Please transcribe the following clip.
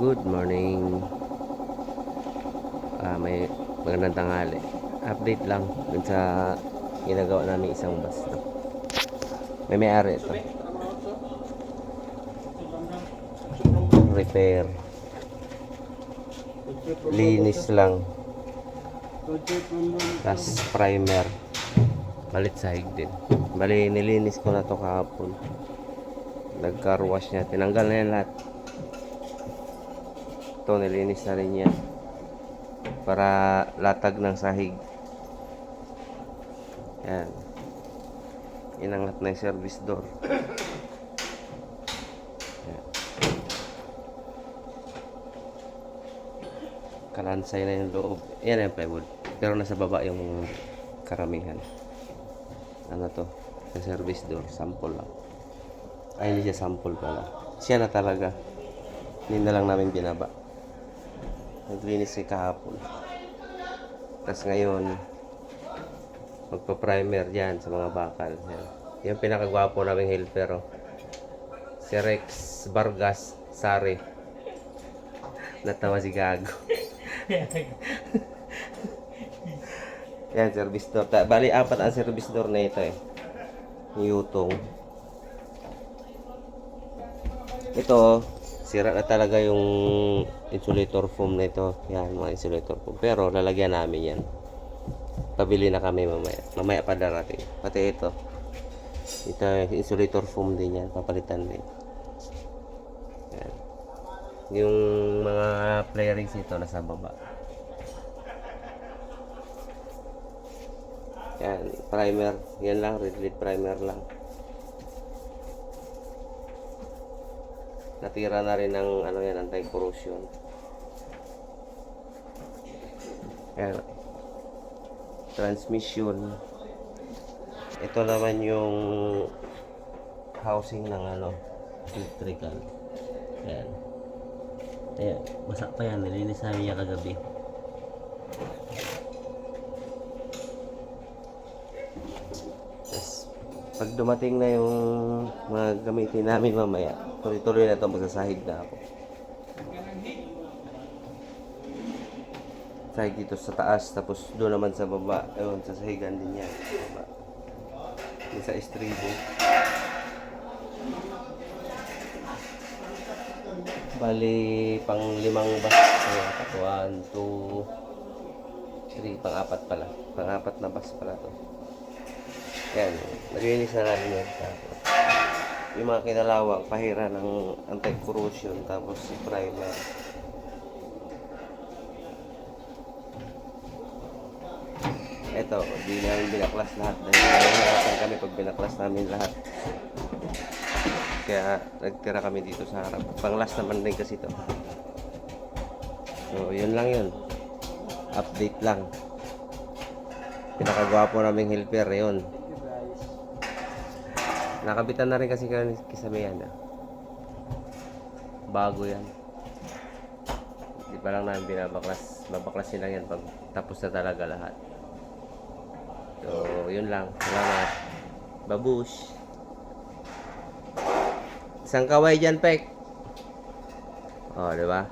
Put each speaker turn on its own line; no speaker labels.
Good morning. May magandang tanghali. Update lang dun sa ginagawa namin isang bus. May-ari ito. Repair. Linis lang. Tapos primer. Balit sahig din. Bali, nilinis ko na to kahapon. Nag-car wash niya. Tinanggal na yan lahat. Ito, nilinis na rin yan. Para latag ng sahig. Yan. Inangat na yung service door. Yan. Kalansay na yung loob. Yan yung plywood. Pero nasa baba yung karamihan. Ano to? Sa service door. Sample lang. Ay, hindi siya sample pala. Siya na talaga. Hindi na lang namin binaba. Naglinis si kahapon. Tapos ngayon, magpa-primer dyan sa mga bakal. Yan. Yung pinakagwapo naming helper. Oh. Si Rex Vargas Sari. Natawa si Gago. Yan, service door. Bali, 4 ang service door na ito eh. Yutong. Ito, sira na talaga yung insulator foam na ito. Yan, mga insulator foam. Pero lalagyan namin yan. Pabili na kami mamaya. Mamaya pa darating. Pati ito. Ito, insulator foam din yan. Papalitan din. Yan. Yung mga flarings ito nasa baba. Yan, primer. Yan lang, red lead primer lang. Natira na rin ng ano yan, anti-corrosion. Yan. Transmission. Ito naman yung housing ng ano, electrical. Yan. Ayan, basa pa yan. Nilinis namin yan kagabi. Yes. Pag dumating na yung mga gamitin namin mamaya, tuloy-tuloy na ito, magsasahig na ako. Sahig dito sa taas, tapos doon naman sa baba. Ayun, sasahigan din yan. Baba. Yung sa estribo. Bali, pang 5 bus. 1, 2, 3, pang-4 pala. Pang-4 na bus pala to. Yan, naglinis na namin yun. Tapos, yung mga kinalawang, pahira ng anti-corrosion, tapos si primer. Ito, di namin binaklas lahat dahil nahihirapan kami pag binaklas namin lahat. Kaya nagtira kami dito sa harap. Panglas naman din kasi ito. So, yun lang yun. Update lang. Pinakagwapo naming helper yun. Nakabitan na rin kasi kisame yan. Bago yan. Hindi pa lang namin binabaklas. Babaklasin lang yan pag tapos na talaga lahat. So, yun lang. Salamat. Babush. Isang kaway dyan, Pek. Oh, diba?